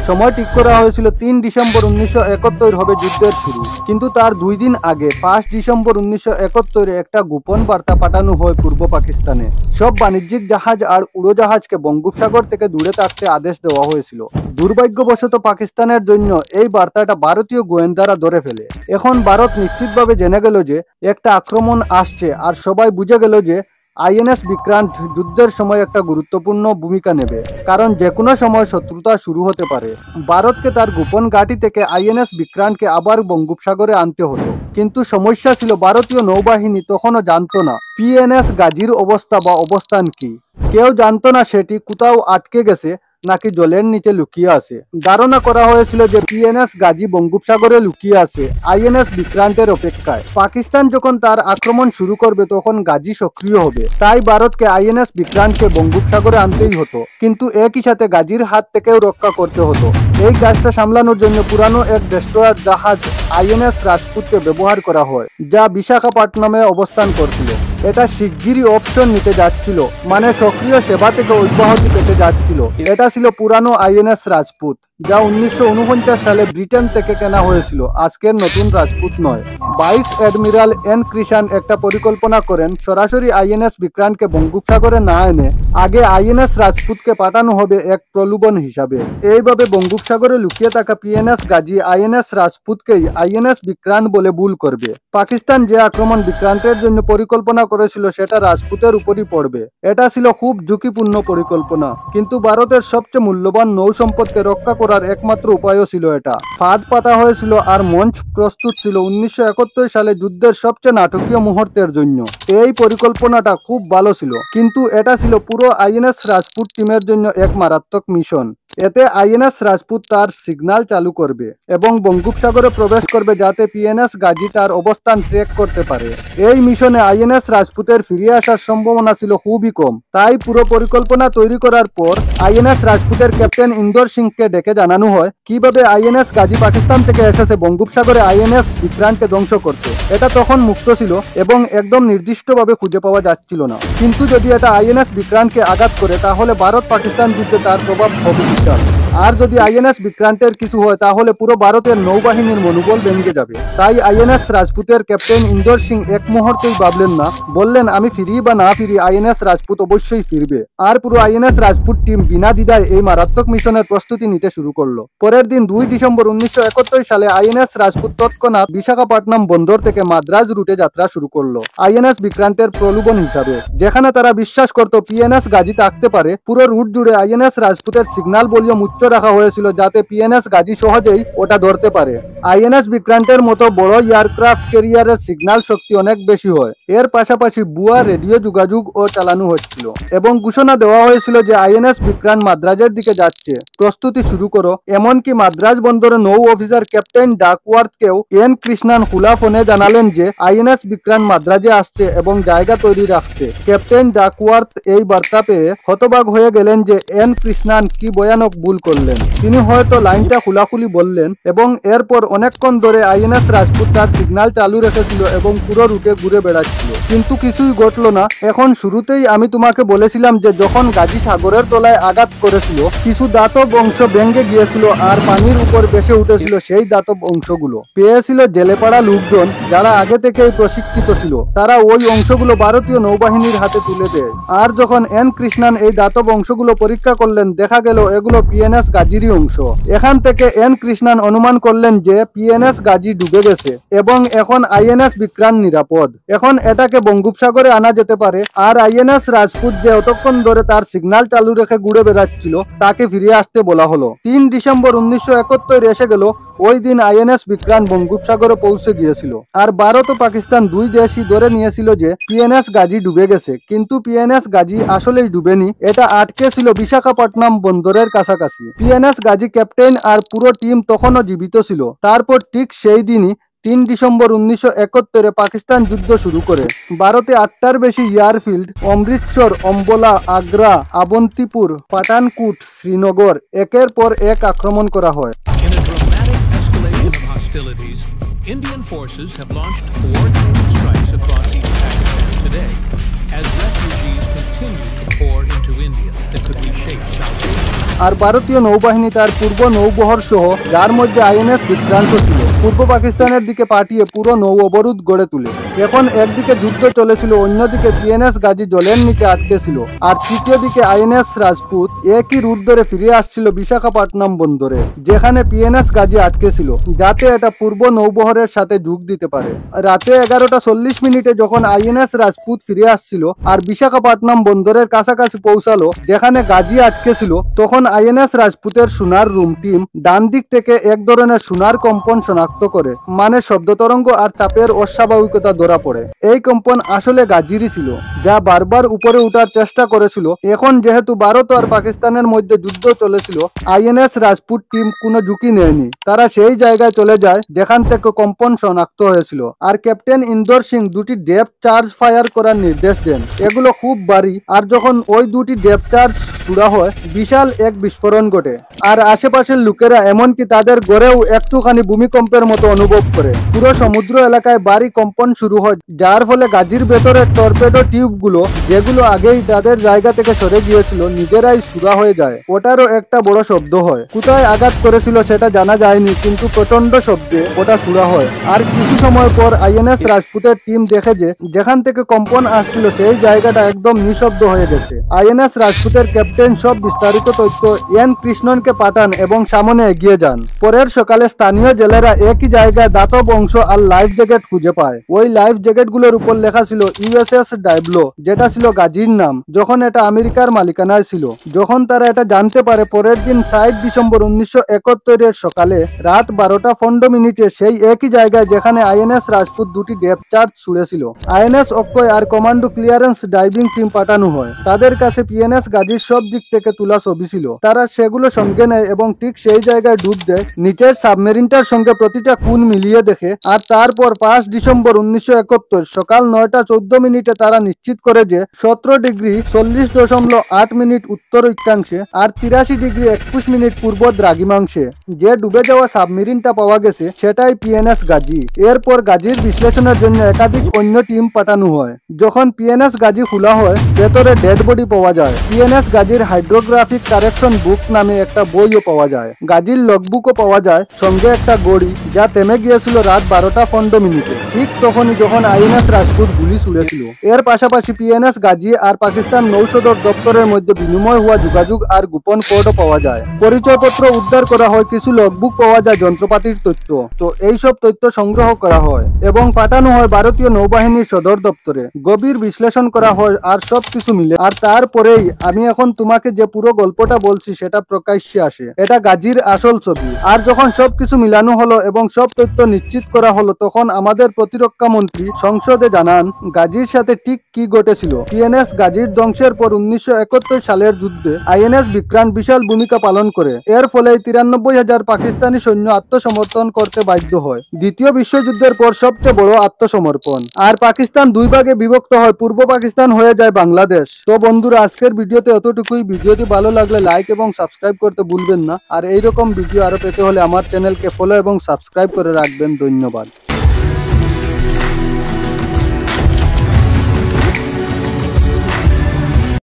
সময় ঠিক করা হয়েছিল 3 ডিসেম্বর 1971 হবে যুদ্ধের শুরু, কিন্তু তার 2 দিন আগে 5 ডিসেম্বর 1971 একটা গোপন বার্তা পাঠানো হয় পূর্ব পাকিস্তানে। সব বাণিজ্যিক জাহাজ আর উড়োজাহাজকে বঙ্গোপসাগর থেকে দূরে থাকতে আদেশ দেওয়া হয়েছিল। দুর্ভাগ্যবশত পাকিস্তানের জন্য এই বার্তাটা ভারতীয় গোয়েন্দারা ধরে ফেলে। এখন ভারত নিশ্চিতভাবে জেনে গেল যে একটা আক্রমণ আসছে, আর সবাই বুঝে গেল যে আইএনএস বিক্রান্ত যুদ্ধের সময় একটা গুরুত্বপূর্ণ ভূমিকা নেবে, কারণ যে কোনো সময় শত্রুতা শুরু হতে পারে। ভারতকে তার গোপন ঘাঁটি থেকে আইএনএস বিক্রান্তকে আবার বঙ্গোপসাগরে আনতে হতো, কিন্তু সমস্যা ছিল ভারতীয় নৌবাহিনী তখনও জানতো না পিএনএস গাজীর অবস্থা বা অবস্থান কি। কেউ জানতো না সেটি কোথাও আটকে গেছে নাকি জলের নিচে লুকিয়ে আছে। ধারণা করা হয়েছিল যে পিএনএস গাজী বঙ্গোপসাগরে লুকিয়ে আছে আইএনএস বিক্রান্তের অপেক্ষায়। পাকিস্তান যখন তার আক্রমণ শুরু করবে তখন গাজী সক্রিয় হবে, তাই ভারতকে আইএনএস বিক্রান্তকে বঙ্গোপসাগরে আনতেই হতো, কিন্তু একই সাথে গাজীর হাত থেকেও রক্ষা করতে হতো। এই কাজটা সামলানোর জন্য পুরানো এক ডেস্ট্রয়ার জাহাজ আইএনএস রাজপুতকে ব্যবহার করা হয়, যা বিশাখাপট্টনমে অবস্থান করছিল। এটা শিগগিরই অপশন নিতে যাচ্ছিল, মানে সক্রিয় সেবা থেকে অব্যাহতি পেতে যাচ্ছিল। এটা ছিল পুরানো আইএনএস রাজপুত, যা 1949 সালে ব্রিটেন থেকে কেনা হয়েছিল, আজকের নতুন রাজপুত নয়। ভাইস অ্যাডমিরাল এন কৃষাণ একটা পরিকল্পনা করেন সরাসরি আইএনএস বিক্রান্তকে বঙ্গোপসাগরে না এনে আগে আইএনএস রাজপুতকে পাঠানো হবে এক প্রলোভন হিসাবে। এইভাবে বঙ্গোপসাগরে লুকিয়ে থাকা পিএনএস গাজী আইএনএস রাজপুতকেই আইএনএস বিক্রান্ত বলে ভুল করবে। পাকিস্তান যে আক্রমণ বিক্রান্তের জন্য পরিকল্পনা করেছিল সেটা রাজপুতের উপরই পড়বে। এটা ছিল খুব ঝুঁকিপূর্ণ পরিকল্পনা, কিন্তু ভারতের সবচেয়ে মূল্যবান নৌ সম্পদকে রক্ষা করার একমাত্র উপায়ও ছিল এটা। ফাঁদ পাতা হয়েছিল আর মঞ্চ প্রস্তুত ছিল 1971 সালে যুদ্ধের সবচেয়ে নাটকীয় মুহূর্তের জন্য। এই পরিকল্পনাটা খুব ভালো ছিল, কিন্তু এটা ছিল পুরো আইএনএস রাজপুত টিমের জন্য এক মারাত্মক মিশন। এতে আইএনএস রাজপুত তার সিগন্যাল চালু করবে এবং বঙ্গোপসাগরে প্রবেশ করবে যাতে পিএনএস গাজী তার অবস্থান ট্র্যাক করতে পারে। এই মিশনে আইএনএস রাজপুতের ফিরে আসার সম্ভাবনা ছিল খুবই কম, তাই পুরো পরিকল্পনা তৈরি করার পর আইএনএস রাজপুতের ক্যাপ্টেন ইন্দর সিংকে ডেকে জানানো হয় কিভাবে আইএনএস গাজী পাকিস্তান থেকে এসেছে বঙ্গোপসাগরে আইএনএস বিক্রান্তকে ধ্বংস করতে। এটা তখন মুক্ত ছিল এবং একদম নির্দিষ্টভাবে খুঁজে পাওয়া যাচ্ছিল না, কিন্তু যদি এটা আইএনএস বিক্রান্তকে আঘাত করে তাহলে ভারত পাকিস্তান যুদ্ধে তার প্রভাব হবে বিশাল। আর যদি আইএনএস বিক্রান্তের কিছু হয় তাহলে পুরো ভারতের নৌবাহিনীর মনোবল ভেঙে যাবে। তাই আইএনএস রাজপুতের ক্যাপ্টেন ইন্দর সিং এক মুহূর্তেই ভাবলেন না, বললেন আমি ফিরি বা না ফিরি আইএনএস রাজপুত অবশ্যই ফিরবে। আর পুরো আইএনএস রাজপুত টিম বিনা দ্বিধায় এই মারাত্মক মিশনের প্রস্তুতি নিতে শুরু করলো। পরের দিন 2 ডিসেম্বর 1971 সালে আইএনএস রাজপুত তৎক্ষণাৎ বিশাখাপট্টনম বন্দর থেকে মাদ্রাজ রুটে যাত্রা শুরু করলো আইএনএস বিক্রান্তের প্রলোভন হিসাবে, যেখানে তারা বিশ্বাস করত পিএনএস গাজী থাকতে পারে। পুরো রুট জুড়ে আইএনএস রাজপুতের সিগন্যাল ভলিউম উচ্চ রাখা হয়েছিল যাতে পিএনএস গাজী সহজেই ওটা ধরতে পারে। আইএনএস বিক্রান্তের মতো বড় এয়ারক্রাফট ক্যারিয়ারের সিগন্যাল শক্তি অনেক বেশি হয়। এর পাশাপাশি বুয়া রেডিও যোগাযোগ ও চালানো হচ্ছিল এবং ঘোষণা দেওয়া হয়েছিল যে আইএনএস বিক্রান্ত মাদ্রাজের দিকে যাচ্ছে, প্রস্তুতি শুরু করো। এমনকি মাদ্রাজ বন্দরে নৌ অফিসার ক্যাপ্টেন ডাকওয়ার্থকেও এন কৃষ্ণান খোলা ফোনে জানালেন যে আইএনএস বিক্রান্ত মাদ্রাজে আসছে এবং জায়গা তৈরি রাখতে। ক্যাপ্টেন ডাকওয়ার্থ এই বার্তা পেয়ে হতবাক হয়ে গেলেন যে এন কৃষ্ণান কি ভয়ানক ভুল করলেন। তিনি হয়তো লাইনটা খোলাখুলি বললেন এবং এরপর অনেকক্ষণ ধরে আইএনএস রাজপুত তার সিগন্যাল চালু রেখেছিল এবং পুরো রুটে ঘুরে বেড়াচ্ছিল, কিন্তু কিছুই ঘটলো না। এখন শুরুতেই আমি তোমাকে বলেছিলাম যে যখন গাজী সাগরের তলায় আঘাত করেছিল কিছু দাতব অংশ ভেঙে গিয়েছিল আর পানির উপর ভেসে উঠেছিল। সেই দাতব অংশগুলো পেয়েছিল জেলেপাড়া লোকজন যারা আগে থেকেই প্রশিক্ষিত ছিল। তারা ওই অংশগুলো ভারতীয় নৌবাহিনীর হাতে তুলে দেয়। আর যখন এন কৃষ্ণান এই দাতব অংশগুলো পরীক্ষা করলেন দেখা গেল এগুলো পিএনএস গাজীরই অংশ। এখান থেকে এন কৃষ্ণান অনুমান করলেন যে পিএনএস গাজী ডুবে গেছে এবং এখন আইএনএস বিক্রান্ত নিরাপদ। এখন এটাকে বঙ্গোপসাগরে আনা যেতে পারে। আর আইএনএস রাজপুত যে অতক্ষণ ধরে তার সিগন্যাল চালু রেখে ঘুরে বেড়াচ্ছিল তাকে ফিরে আসতে বলা হলো। 3 ডিসেম্বর 1971 এসে গেল। ওই দিন আইএনএস বিক্রান্ত বঙ্গোপসাগরে পৌঁছে গিয়েছিল। আর ভারত ও পাকিস্তান দুই দেশই ধরে নিয়েছিল যে পিএনএস গাজী ডুবে গেছে, কিন্তু পিএনএস গাজী আসলেই ডুবেনি। এটা আটকে ছিল বিশাখাপট্টনম বন্দরের কাছাকাছি। পিএনএস গাজী ক্যাপ্টেন আর পুরো টিম তখনও জীবিত ছিল। তারপর ঠিক সেই দিনই 3 ডিসেম্বর 1971 পাকিস্তান যুদ্ধ শুরু করে। ভারতে 8টার বেশি এয়ারফিল্ড অমৃতসর, অম্বলা, আগ্রা, আবন্তিপুর, পাঠানকোট, শ্রীনগর একের পর এক আক্রমণ করা হয়। Hostilities, Indian forces have launched coordinated strikes across East Pakistan today as refugees continue to pour into India that could reshape South Asia. আর ভারতীয় নৌবাহিনী তার পূর্ব নৌবহর সহ যার মধ্যে আইএনএস বিক্রান্ত ছিল পূর্ব পাকিস্তানের দিকে পাঠিয়ে পুরো নৌ অবরোধ গড়ে তুলে। এখন একদিকে যুদ্ধ চলেছিল, অন্যদিকে পিএনএস গাজী জলের নিচে আটকে ছিল, আর তৃতীয় দিকে আইএনএস রাজপুত একই রুট ধরে ফিরে আসছিল বিশাখাপট্টনম বন্দরে, যেখানে পিএনএস গাজী আটকে ছিল, যাতে এটা পূর্ব নৌবহরের সাথে যোগ দিতে পারে। রাতে 11:40 যখন আইএনএস রাজপুত ফিরে আসছিল আর বিশাখাপট্টনম বন্দরের কাছাকাছি পৌঁছালো যেখানে গাজী আটকে ছিল, তখন আইএনএস রাজপুতের সোনার রুম টিম ডান দিক থেকে এক ধরনের সোনার কম্পন শনাক্ত করে, মানে শব্দ তরঙ্গ আর চাপের অস্বাভাবিকতা ধরা পড়ে। এই কম্পন আসলে গাজীরই ছিল, যা বারবার উপরে উঠার চেষ্টা করেছিল। এখন যেহেতু ভারত আর পাকিস্তানের মধ্যে যুদ্ধ চলেছিল, আইএনএস রাজপুত টিম কোনো ঝুঁকি নেয়নি। তারা সেই জায়গায় চলে যায় যেখান থেকে কম্পন শনাক্ত হয়েছিল, আর ক্যাপ্টেন ইন্দর সিং দুটি ডেপ চার্জ ফায়ার করার নির্দেশ দেন। এগুলো খুব ভারী, আর যখন ওই দুটি ডেপ চার্জ ছুড়া হয় বিশাল এক বিস্ফোরণ ঘটে, আর আশেপাশের লোকেরা এমনকি তাদের গড়েও একটুখানি ভূমিকম্পের মতো অনুভব করে। পুরো সমুদ্র এলাকায় ভারী কম্পন শুরু হয়, যার ফলে গাজীর ভেতরে টর্পেডো টিউবগুলো যেগুলো আগেই তাদের জায়গা থেকে সরে গিয়েছিল নিজেরাই সুরা হয়ে যায়। ওটারও একটা বড় শব্দ হয়। কোথায় আঘাত করেছিল সেটা জানা যায়নি, কিন্তু প্রচন্ড শব্দে ওটা সুরা হয়। আর কিছু সময় পর আইএনএস রাজপুতের টিম দেখে যে যেখান থেকে কম্পন আসছিল সেই জায়গাটা একদম নিঃশব্দ হয়ে গেছে। আইএনএস রাজপুতের ক্যাপ্টেন সব বিস্তারিত তথ্য এন কৃষ্ণনকে পাঠান এবং সামনে এগিয়ে যান। পরের সকালে স্থানীয় জেলেরা একই জায়গায় দাতব অংশ আর লাইফ জ্যাকেট খুঁজে পায়। ওই লাইফ জ্যাকেট গুলোর উপর লেখা ছিল ইউএসএস ডাইবলো, যেটা ছিল গাজীর নাম যখন এটা আমেরিকার মালিকানায় ছিল। যখন তারা এটা জানতে পারে, পরের দিন 4 ডিসেম্বর 1971 সকালে রাত 12:15 সেই একই জায়গায় যেখানে আইএনএস রাজপুত দুটি ডেপ চার্জ ছুড়েছিল, আইএনএস অক্ষয় আর কমান্ডো ক্লিয়ারেন্স ডাইভিং টিম পাঠানো হয়। তাদের কাছে পিএনএস গাজীর সব দিক থেকে তোলা ছবি ছিল। তারা সেগুলো সঙ্গে নেয় এবং ঠিক সেই জায়গায় ডুব দেয়, নিচের সাবমেরিনটার সঙ্গে প্রতিটা কোণ মিলিয়ে দেখে। আর তারপর 5 ডিসেম্বর 1971 সকাল 9:14 তারা নিশ্চিত করে যে 17 ডিগ্রি 40.8 উত্তর অক্ষাংশে আর 83 ডিগ্রি 21 পূর্ব দ্রাঘিমাংশে যে ডুবে যাওয়া সাবমেরিনটা পাওয়া গেছে সেটাই পিএনএস গাজী। এরপর গাজীর বিশ্লেষণের জন্য একাধিক অন্য টিম পাঠানো হয়। যখন পিএনএস গাজী খোলা হয়, ভেতরে ডেড বডি পাওয়া যায়। পিএনএস গাজীর হাইড্রোগ্রাফিক কারেকশন বুক নামে একটা বইও পাওয়া যায়। গাজীর লগবুকও পাওয়া যায়, সঙ্গে একটা গড়ি যা থেমে গিয়েছিল রাত 12:15। ঠিক তখনই যখন আইএনএস রাজপুত গুলি ছুড়েছিল। এর পাশাপাশি পিএনএস গাজী আর পাকিস্তান নৌসদর দপ্তরের মধ্যে বিনিময় হওয়া যোগাযোগ আর গোপন কোডও পাওয়া যায়। পরিচয়পত্র উদ্ধার করা হয়, কিছু লগবুক পাওয়া যায়, যন্ত্রপাতির তথ্য। তো এইসব তথ্য সংগ্রহ করা হয় এবং পাঠানো হয় ভারতীয় নৌবাহিনীর সদর দপ্তরে। গভীর বিশ্লেষণ করা হয় আর সবকিছু মিলে। আর তারপরেই আমি এখন তোমাকে যে পুরো গল্পটা বলছি সেটা প্রকাশ্যে আসে। এটা গাজীর আসল ছবি। আর যখন সবকিছু মিলানো হলো এবং সব তথ্য নিশ্চিত করা হলো, তখন আমাদের প্রতিরক্ষা মন্ত্রী সংসদে জানান গাজীর সাথে ঠিক কি ঘটেছিল। পিএনএস গাজীর ধ্বংসের পর 1971 সালের যুদ্ধে আইএনএস বিক্রান্ত বিশাল ভূমিকা পালন করে। এর ফলে 93,000 পাকিস্তানি সৈন্য আত্মসমর্পণ করতে বাধ্য হয়। দ্বিতীয় বিশ্বযুদ্ধের পর সবচেয়ে বড় আত্মসমর্পণ। আর পাকিস্তান দুই ভাগে বিভক্ত হয়, পূর্ব পাকিস্তান হয়ে যায় বাংলাদেশ। তো বন্ধুরা, আজকের ভিডিওতে এতটুকুই। ভিডিওটি ভালো লাগলে লাইক এবং সাবস্ক্রাইব করতে ভুলবেন না। আর এইরকম ভিডিও আরো পেতে হলে আমার চ্যানেলকে ফলো এবং সাবস্ক্রাইব করে রাখবেন। ধন্যবাদ।